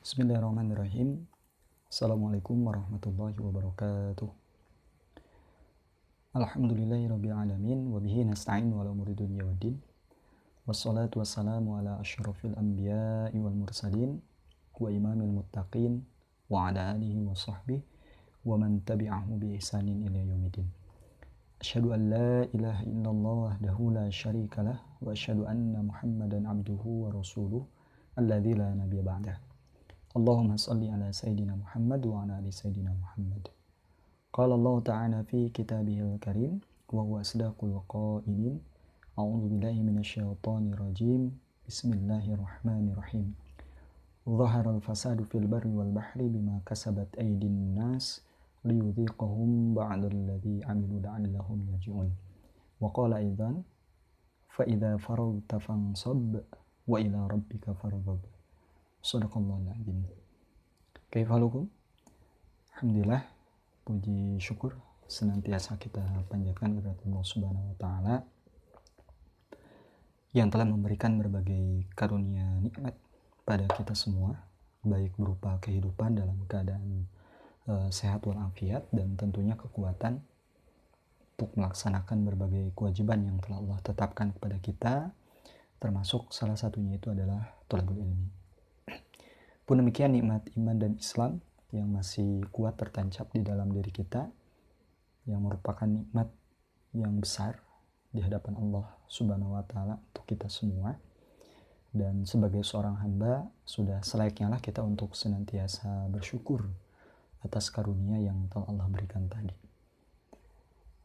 Bismillahirrahmanirrahim. Assalamualaikum warahmatullahi wabarakatuh. Alhamdulillahirabbil alamin wa bihi nasta'in wa ala umuri dunya waddin. Wassalatu wassalamu ala asyrafil anbiya'i wal mursalin wa imamil muttaqin wa ala alihi wa sahbihi wa man tabi'ahu bi ihsanin ila yaumiddin. Asyhadu an la ilaha illallah wahdahu la syarika lah wa asyhadu anna Muhammadan abduhu wa rasuluh alladzi la nabiyya ba'dah. Allahumma salli ala Sayyidina Muhammad wa ala ali Sayyidina Muhammad. Qala Allah Ta'ala fi kitabihil karim wa huwa asdaqul qailin. A'udzu billahi minasyaitonir rajim. Bismillahirrahmanirrahim. Dhaharal fasadu fil barri wal bahri bima kasabat aydin nas liyudhiqahum ba'dalladzi 'amilu la'allahum yarji'un. Wa qala aidan fa idza faragta fansab wa ila rabbika farghab. Shadaqallahul adzim. Kaifalukum? Alhamdulillah, puji syukur senantiasa kita panjatkan kepada Allah Subhanahu wa taala yang telah memberikan berbagai karunia nikmat pada kita semua, baik berupa kehidupan dalam keadaan sehat walafiat dan tentunya kekuatan untuk melaksanakan berbagai kewajiban yang telah Allah tetapkan kepada kita, termasuk salah satunya itu adalah thalabul ilmi. Pun demikian nikmat iman dan Islam yang masih kuat tertancap di dalam diri kita, yang merupakan nikmat yang besar di hadapan Allah Subhanahu wa taala untuk kita semua. Dan sebagai seorang hamba sudah selayaknya lah kita untuk senantiasa bersyukur atas karunia yang telah Allah berikan tadi.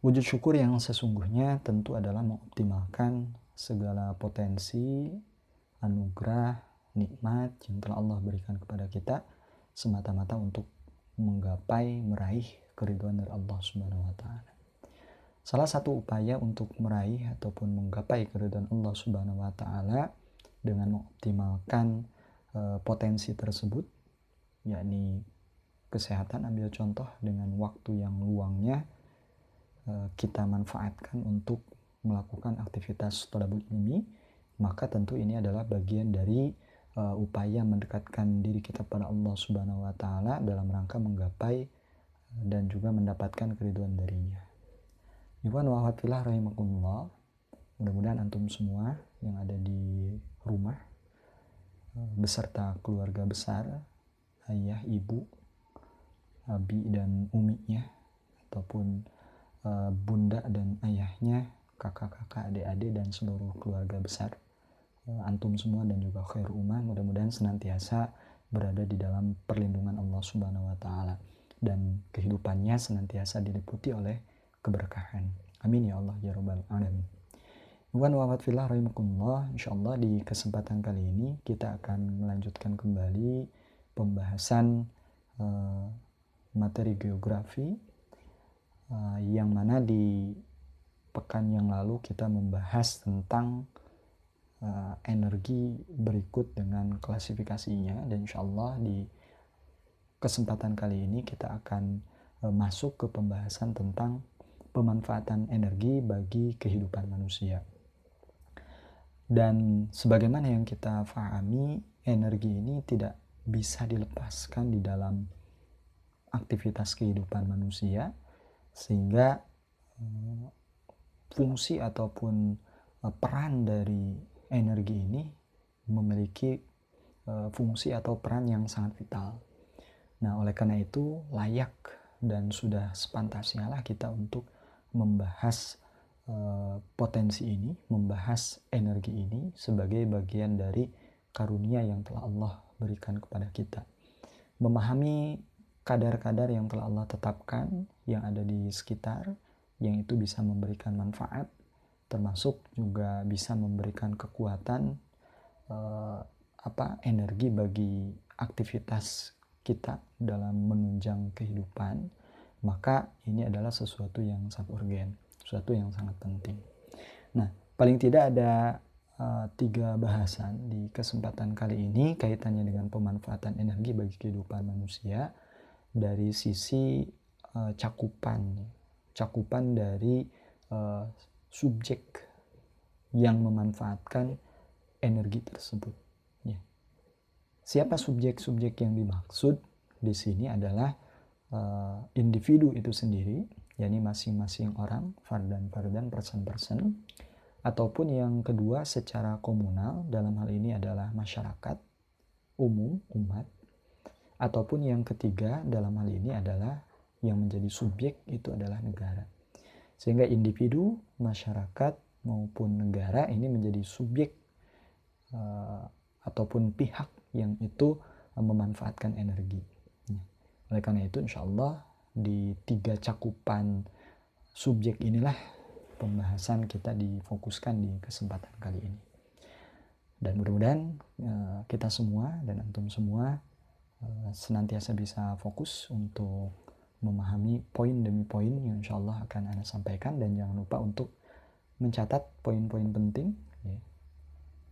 Wujud syukur yang sesungguhnya tentu adalah mengoptimalkan segala potensi, anugerah, nikmat yang telah Allah berikan kepada kita semata-mata untuk meraih keridhaan dari Allah Subhanahu wa taala. Salah satu upaya untuk meraih ataupun menggapai keridhaan Allah Subhanahu wa taala dengan mengoptimalkan potensi tersebut, yakni kesehatan. Ambil contoh dengan waktu yang luangnya kita manfaatkan untuk melakukan aktivitas thalabul ilmi, maka tentu ini adalah bagian dari upaya mendekatkan diri kita pada Allah Subhanahu wa taala dalam rangka menggapai dan juga mendapatkan keridhaan darinya. Ikhwan wa akhwat fillah rahimakumullah. Mudah-mudahan antum semua yang ada di rumah beserta keluarga besar, ayah, ibu, abi dan uminya, ataupun bunda dan ayahnya, kakak-kakak, adik-adik dan seluruh keluarga besar, antum semua dan juga khair ummah, mudah-mudahan senantiasa berada di dalam perlindungan Allah Subhanahu wa taala dan kehidupannya senantiasa diliputi oleh keberkahan. Amin ya Allah ya rabbal alamin. Wa wa'at fillah rahimakumullah. Insyaallah di kesempatan kali ini kita akan melanjutkan kembali pembahasan materi geografi yang mana di pekan yang lalu kita membahas tentang energi berikut dengan klasifikasinya, dan insyaallah di kesempatan kali ini kita akan masuk ke pembahasan tentang pemanfaatan energi bagi kehidupan manusia. Dan sebagaimana yang kita pahami, energi ini tidak bisa dilepaskan di dalam aktivitas kehidupan manusia, sehingga fungsi ataupun peran dari energi ini memiliki fungsi atau peran yang sangat vital. Nah, oleh karena itu layak dan sudah sepantasnya lah kita untuk membahas potensi ini, membahas energi ini sebagai bagian dari karunia yang telah Allah berikan kepada kita. Memahami kadar-kadar yang telah Allah tetapkan yang ada di sekitar, yang itu bisa memberikan manfaat, termasuk juga bisa memberikan kekuatan energi bagi aktivitas kita dalam menunjang kehidupan, maka ini adalah sesuatu yang sangat urgen, sesuatu yang sangat penting. Nah, paling tidak ada 3 bahasan di kesempatan kali ini kaitannya dengan pemanfaatan energi bagi kehidupan manusia dari sisi cakupan dari subjek yang memanfaatkan energi tersebut, ya. Siapa subjek-subjek yang dimaksud di sini adalah individu itu sendiri, yakni masing-masing orang, fardan, person, ataupun yang kedua secara komunal, dalam hal ini adalah masyarakat umum, umat, ataupun yang ketiga dalam hal ini adalah yang menjadi subjek itu adalah negara. Sehingga individu, masyarakat maupun negara ini menjadi subjek ataupun pihak yang itu memanfaatkan energi. Oleh karena itu insya Allah di 3 cakupan subjek inilah pembahasan kita difokuskan di kesempatan kali ini. Dan mudah-mudahan kita semua dan antum semua senantiasa bisa fokus untuk memahami poin demi poin yang insya Allah akan Anda sampaikan, dan jangan lupa untuk mencatat poin-poin penting ya,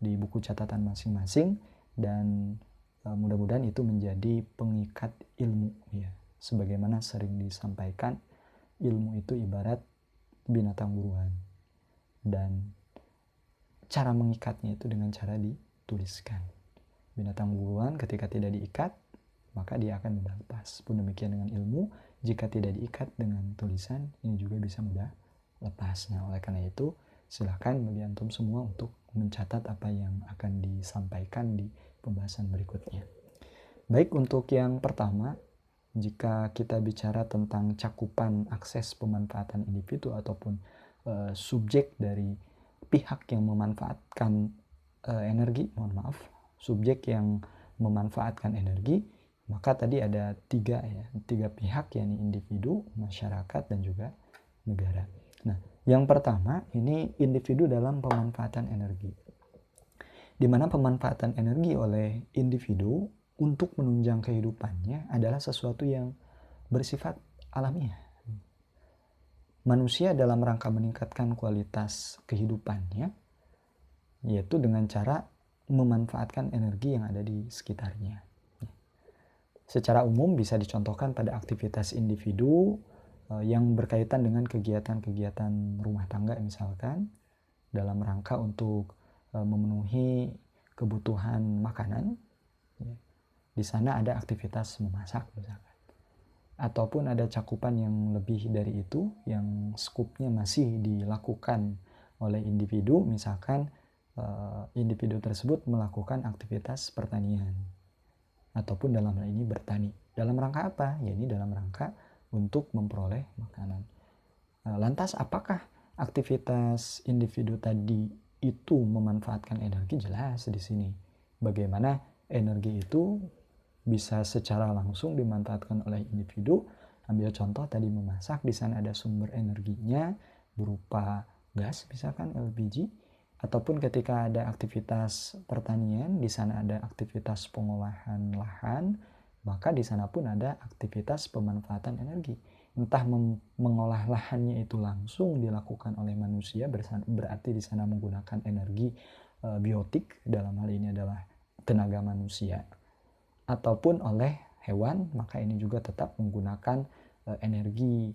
di buku catatan masing-masing, dan mudah-mudahan itu menjadi pengikat ilmu ya. Sebagaimana sering disampaikan, ilmu itu ibarat binatang buruan, dan cara mengikatnya itu dengan cara dituliskan. Binatang buruan ketika tidak diikat maka dia akan mudah lepas. Pun demikian dengan ilmu, jika tidak diikat dengan tulisan ini juga bisa mudah lepas. Nah, oleh karena itu silakan bagi antum semua untuk mencatat apa yang akan disampaikan di pembahasan berikutnya. Baik, untuk yang pertama, jika kita bicara tentang cakupan akses pemanfaatan individu ataupun subjek dari pihak yang memanfaatkan energi, subjek yang memanfaatkan energi, maka tadi ada tiga pihak, yakni individu, masyarakat, dan juga negara. Nah, yang pertama ini individu dalam pemanfaatan energi, di mana pemanfaatan energi oleh individu untuk menunjang kehidupannya adalah sesuatu yang bersifat alamiah. Manusia dalam rangka meningkatkan kualitas kehidupannya, yaitu dengan cara memanfaatkan energi yang ada di sekitarnya. Secara umum bisa dicontohkan pada aktivitas individu yang berkaitan dengan kegiatan-kegiatan rumah tangga, misalkan dalam rangka untuk memenuhi kebutuhan makanan. Di sana ada aktivitas memasak misalkan. Ataupun ada cakupan yang lebih dari itu, yang skupnya masih dilakukan oleh individu, misalkan individu tersebut melakukan aktivitas pertanian, ataupun dalam hal ini bertani. Dalam rangka apa? Ya, ini dalam rangka untuk memperoleh makanan. Lantas apakah aktivitas individu tadi itu memanfaatkan energi? Jelas di sini. Bagaimana energi itu bisa secara langsung dimanfaatkan oleh individu. Ambil contoh tadi memasak, di sana ada sumber energinya berupa gas, misalkan LPG, ataupun ketika ada aktivitas pertanian, di sana ada aktivitas pengolahan lahan, maka di sana pun ada aktivitas pemanfaatan energi. Entah mengolah lahannya itu langsung dilakukan oleh manusia, berarti di sana menggunakan energi biotik, dalam hal ini adalah tenaga manusia, ataupun oleh hewan, maka ini juga tetap menggunakan energi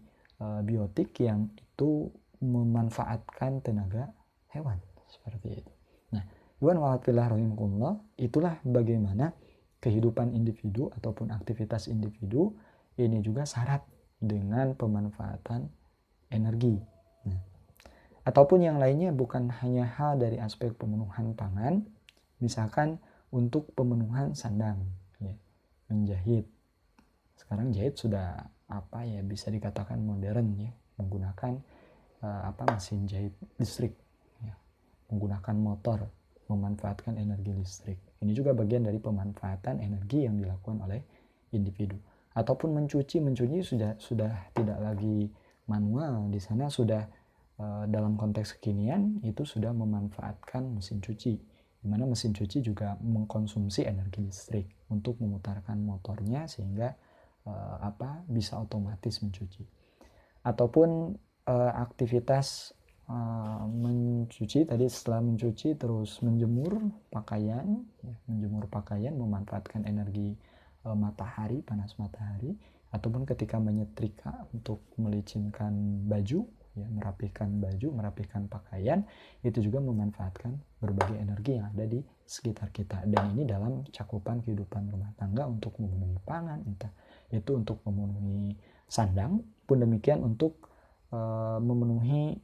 biotik yang itu memanfaatkan tenaga hewan, seperti itu. Nah, iwan wa'atfillah rahimakumullah, itulah bagaimana kehidupan individu ataupun aktivitas individu ini juga syarat dengan pemanfaatan energi. Nah, ataupun yang lainnya, bukan hanya hal dari aspek pemenuhan pangan, misalkan untuk pemenuhan sandang, ya, menjahit. Sekarang jahit sudah bisa dikatakan modern ya, menggunakan mesin jahit listrik, ya, menggunakan motor, memanfaatkan energi listrik. Ini juga bagian dari pemanfaatan energi yang dilakukan oleh individu. Ataupun mencuci sudah tidak lagi manual, di sana sudah dalam konteks kekinian itu sudah memanfaatkan mesin cuci, di mana mesin cuci juga mengkonsumsi energi listrik untuk memutarkan motornya sehingga bisa otomatis mencuci. Ataupun aktivitas mencuci tadi, setelah mencuci terus menjemur pakaian, memanfaatkan energi matahari, panas matahari, ataupun ketika menyetrika untuk melicinkan baju, ya, merapikan baju, merapikan pakaian, itu juga memanfaatkan berbagai energi yang ada di sekitar kita. Dan ini dalam cakupan kehidupan rumah tangga untuk memenuhi pangan, entah itu untuk memenuhi sandang, pun demikian untuk memenuhi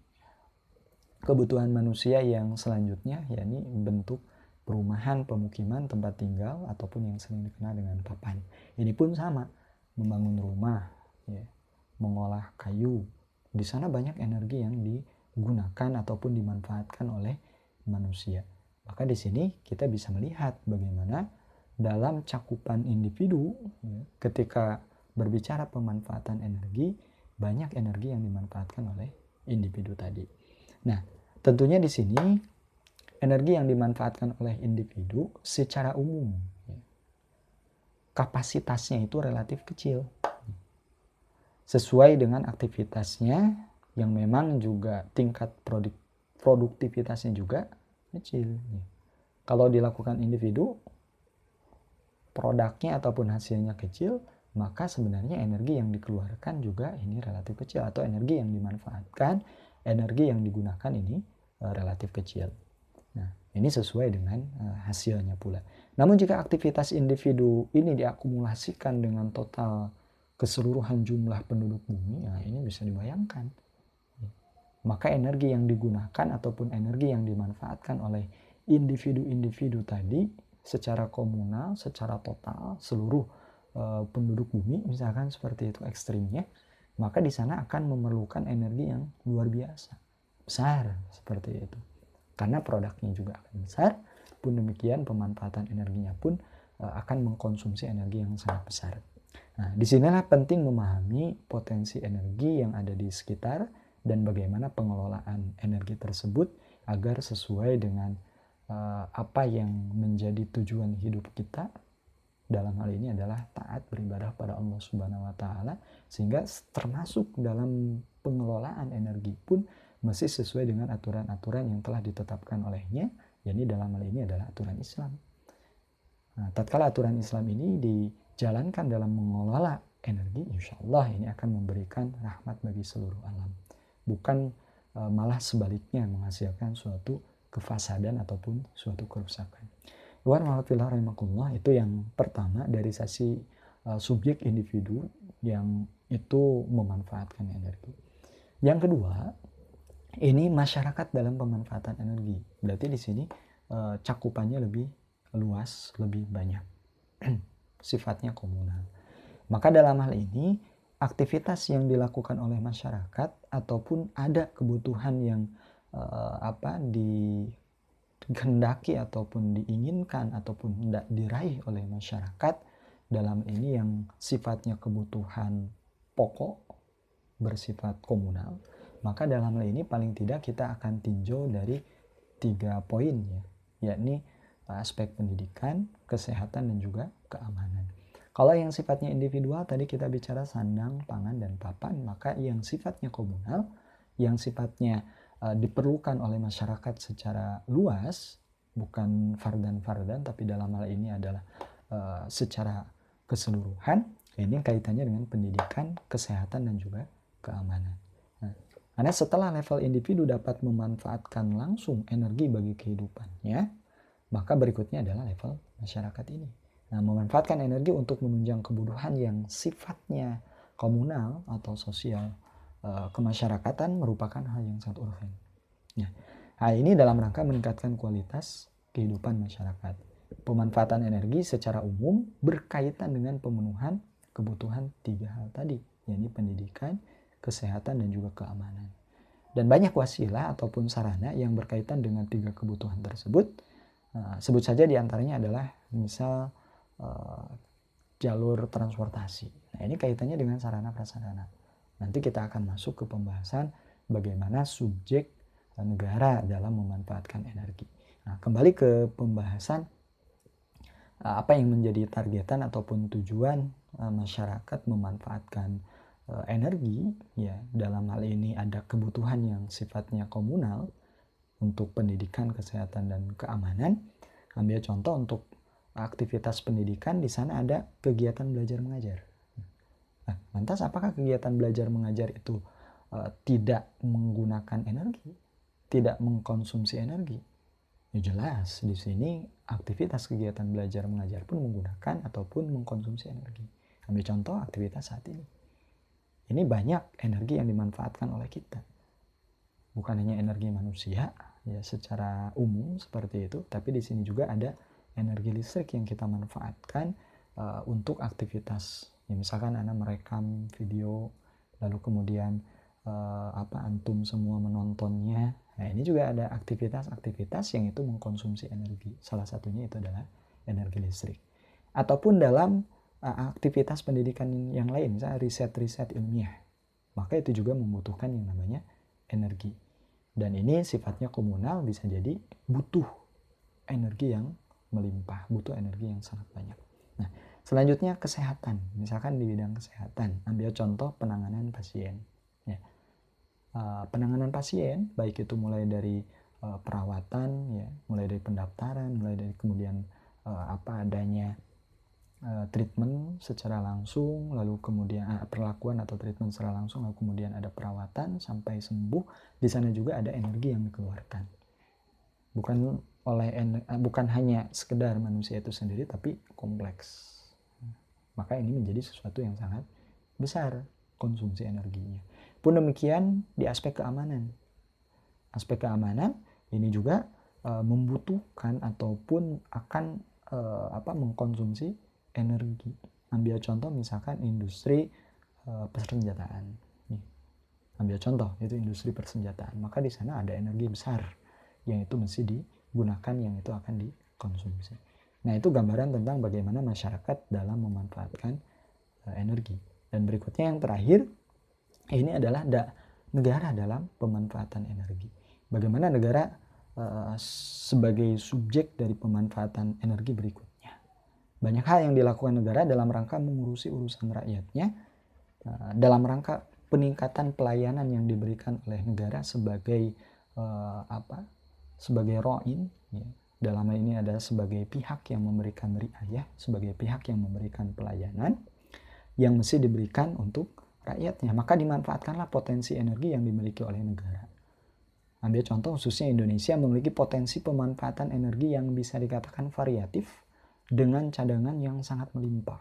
kebutuhan manusia yang selanjutnya, yakni bentuk perumahan, pemukiman, tempat tinggal, ataupun yang sering dikenal dengan papan. Ini pun sama, membangun rumah, ya, mengolah kayu. Di sana banyak energi yang digunakan ataupun dimanfaatkan oleh manusia. Maka di sini kita bisa melihat bagaimana dalam cakupan individu, ya, ketika berbicara pemanfaatan energi, banyak energi yang dimanfaatkan oleh individu tadi. Nah, tentunya di sini energi yang dimanfaatkan oleh individu secara umum, ya, kapasitasnya itu relatif kecil, sesuai dengan aktivitasnya yang memang juga tingkat produktivitasnya juga kecil. Ya. Kalau dilakukan individu, produknya ataupun hasilnya kecil, maka sebenarnya energi yang dikeluarkan juga ini relatif kecil, atau energi yang dimanfaatkan, energi yang digunakan ini relatif kecil. Nah, ini sesuai dengan hasilnya pula. Namun jika aktivitas individu ini diakumulasikan dengan total keseluruhan jumlah penduduk bumi, nah ini bisa dibayangkan. Maka energi yang digunakan ataupun energi yang dimanfaatkan oleh individu-individu tadi secara komunal, secara total seluruh penduduk bumi, misalkan seperti itu ekstrimnya, maka di sana akan memerlukan energi yang luar biasa, besar seperti itu. Karena produknya juga akan besar, pun demikian pemanfaatan energinya pun akan mengkonsumsi energi yang sangat besar. Nah, disinilah penting memahami potensi energi yang ada di sekitar dan bagaimana pengelolaan energi tersebut agar sesuai dengan apa yang menjadi tujuan hidup kita. Dalam hal ini adalah taat beribadah pada Allah Subhanahu wa taala, sehingga termasuk dalam pengelolaan energi pun mesti sesuai dengan aturan-aturan yang telah ditetapkan olehnya, yakni dalam hal ini adalah aturan Islam. Nah, tatkala aturan Islam ini dijalankan dalam mengelola energi, insya Allah ini akan memberikan rahmat bagi seluruh alam. Bukan malah sebaliknya menghasilkan suatu kefasadan ataupun suatu kerusakan. Itu yang pertama dari sisi subjek individu yang itu memanfaatkan energi. Yang kedua, ini masyarakat dalam pemanfaatan energi. Berarti di sini cakupannya lebih luas, lebih banyak. Sifatnya komunal. Maka dalam hal ini aktivitas yang dilakukan oleh masyarakat ataupun ada kebutuhan yang dikehendaki ataupun diinginkan ataupun tidak diraih oleh masyarakat, dalam ini yang sifatnya kebutuhan pokok bersifat komunal, maka dalam hal ini paling tidak kita akan tinjau dari 3 poin, ya, yakni aspek pendidikan, kesehatan, dan juga keamanan. Kalau yang sifatnya individual tadi kita bicara sandang, pangan, dan papan, maka yang sifatnya komunal, yang sifatnya diperlukan oleh masyarakat secara luas, bukan fardan-fardan, tapi dalam hal ini adalah secara keseluruhan, ini kaitannya dengan pendidikan, kesehatan, dan juga keamanan. Nah, karena setelah level individu dapat memanfaatkan langsung energi bagi kehidupannya, maka berikutnya adalah level masyarakat ini. Nah, memanfaatkan energi untuk menunjang kebutuhan yang sifatnya komunal atau sosial kemasyarakatan merupakan hal yang sangat urgen. Nah, ini dalam rangka meningkatkan kualitas kehidupan masyarakat. Pemanfaatan energi secara umum berkaitan dengan pemenuhan kebutuhan 3 hal tadi, yakni pendidikan, kesehatan, dan juga keamanan. Dan banyak wasilah ataupun sarana yang berkaitan dengan 3 kebutuhan tersebut. Sebut saja diantaranya adalah misal jalur transportasi. Nah, ini kaitannya dengan sarana prasarana. Nanti kita akan masuk ke pembahasan bagaimana subjek negara dalam memanfaatkan energi. Nah, kembali ke pembahasan apa yang menjadi targetan ataupun tujuan masyarakat memanfaatkan energi, ya, dalam hal ini ada kebutuhan yang sifatnya komunal untuk pendidikan, kesehatan, dan keamanan. Ambil contoh untuk aktivitas pendidikan, di sana ada kegiatan belajar mengajar. Nah, lantas apakah kegiatan belajar mengajar itu tidak menggunakan energi, tidak mengkonsumsi energi, ya jelas di sini aktivitas kegiatan belajar mengajar pun menggunakan ataupun mengkonsumsi energi. Ambil contoh aktivitas saat ini. Ini banyak energi yang dimanfaatkan oleh kita. Bukan hanya energi manusia ya secara umum seperti itu, tapi di sini juga ada energi listrik yang kita manfaatkan untuk aktivitas. Ya, misalkan Anda merekam video lalu kemudian antum semua menontonnya. Nah, ini juga ada aktivitas-aktivitas yang itu mengkonsumsi energi. Salah satunya itu adalah energi listrik. Ataupun dalam aktivitas pendidikan yang lain, misalnya riset-riset ilmiah. Maka itu juga membutuhkan yang namanya energi. Dan ini sifatnya komunal, bisa jadi butuh energi yang melimpah, butuh energi yang sangat banyak. Nah, selanjutnya kesehatan. Misalkan di bidang kesehatan, ambil contoh penanganan pasien. Ya. Penanganan pasien, baik itu mulai dari perawatan, ya, mulai dari pendaftaran, mulai dari kemudian adanya treatment secara langsung, lalu kemudian perlakuan atau treatment secara langsung, lalu kemudian ada perawatan sampai sembuh. Di sana juga ada energi yang dikeluarkan. Bukan hanya sekedar manusia itu sendiri, tapi kompleks. Maka ini menjadi sesuatu yang sangat besar konsumsi energinya. Pun demikian di aspek keamanan. Aspek keamanan ini juga membutuhkan ataupun akan mengkonsumsi energi. Ambil contoh misalkan industri persenjataan. Nih, ambil contoh itu industri persenjataan. Maka di sana ada energi besar yang itu mesti digunakan, yang itu akan dikonsumsi. Nah, itu gambaran tentang bagaimana masyarakat dalam memanfaatkan energi. Dan berikutnya yang terakhir, ini adalah negara dalam pemanfaatan energi. Bagaimana negara sebagai subjek dari pemanfaatan energi berikut. Banyak hal yang dilakukan negara dalam rangka mengurusi urusan rakyatnya, dalam rangka peningkatan pelayanan yang diberikan oleh negara sebagai sebagai ro'in, ya. Dalam hal ini adalah sebagai pihak yang memberikan riayah, sebagai pihak yang memberikan pelayanan yang mesti diberikan untuk rakyatnya. Maka dimanfaatkanlah potensi energi yang dimiliki oleh negara. Ambil contoh khususnya Indonesia memiliki potensi pemanfaatan energi yang bisa dikatakan variatif, dengan cadangan yang sangat melimpah.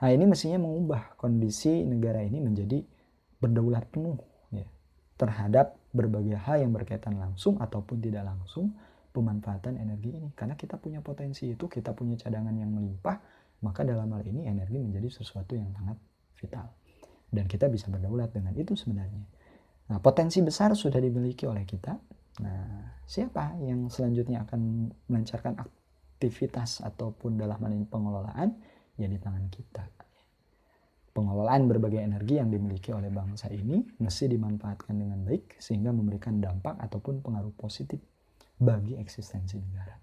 Nah, ini mestinya mengubah kondisi negara ini menjadi berdaulat penuh ya, terhadap berbagai hal yang berkaitan langsung ataupun tidak langsung pemanfaatan energi ini. Karena kita punya potensi itu, kita punya cadangan yang melimpah, maka dalam hal ini energi menjadi sesuatu yang sangat vital. Dan kita bisa berdaulat dengan itu sebenarnya. Nah, potensi besar sudah dimiliki oleh kita. Nah, siapa yang selanjutnya akan melancarkan aktivitas ataupun dalam hal ini pengelolaan, ya di tangan kita. Pengelolaan berbagai energi yang dimiliki oleh bangsa ini mesti dimanfaatkan dengan baik sehingga memberikan dampak ataupun pengaruh positif bagi eksistensi negara.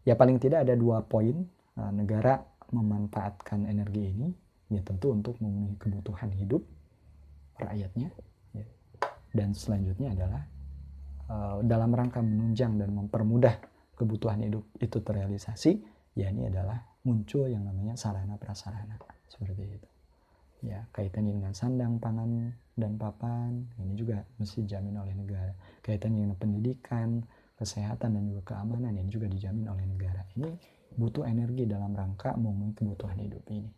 Ya paling tidak ada 2 poin negara memanfaatkan energi ini, ya tentu untuk memenuhi kebutuhan hidup rakyatnya, ya. Dan selanjutnya adalah dalam rangka menunjang dan mempermudah kebutuhan hidup itu terrealisasi, ya ini adalah muncul yang namanya sarana prasarana seperti itu. Ya, kaitannya dengan sandang, pangan, dan papan, ini juga mesti dijamin oleh negara. Kaitannya dengan pendidikan, kesehatan, dan juga keamanan, ini juga dijamin oleh negara. Ini butuh energi dalam rangka memenuhi kebutuhan hidup ini.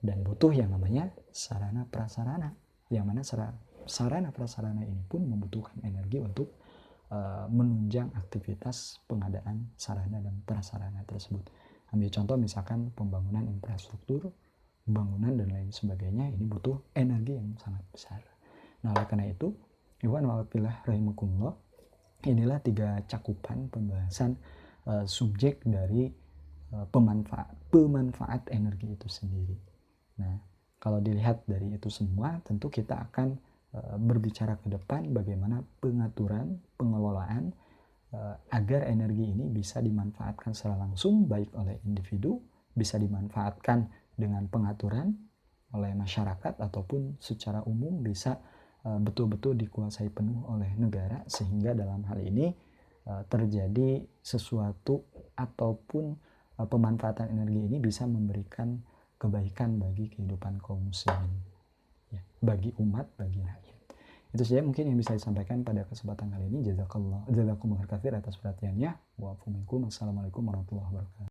Dan butuh yang namanya sarana prasarana, yang mana sarana prasarana ini pun membutuhkan energi untuk menunjang aktivitas pengadaan sarana dan prasarana tersebut. Ambil contoh misalkan pembangunan infrastruktur, bangunan dan lain sebagainya, ini butuh energi yang sangat besar. Nah, oleh karena itu, ikhwan wa fillah rahimakumullah, inilah 3 cakupan pembahasan subjek dari pemanfaat energi itu sendiri. Nah, kalau dilihat dari itu semua, tentu kita akan berbicara ke depan bagaimana pengaturan, pengelolaan agar energi ini bisa dimanfaatkan secara langsung baik oleh individu, bisa dimanfaatkan dengan pengaturan oleh masyarakat ataupun secara umum bisa betul-betul dikuasai penuh oleh negara, sehingga dalam hal ini terjadi sesuatu ataupun pemanfaatan energi ini bisa memberikan kebaikan bagi kehidupan kaum muslimin. Ya. bagi umat, bagi rakyat. Itu saja mungkin yang bisa disampaikan pada kesempatan kali ini. Jazakumullah khairan atas perhatiannya. Wa minkum. Assalamualaikum warahmatullahi wabarakatuh.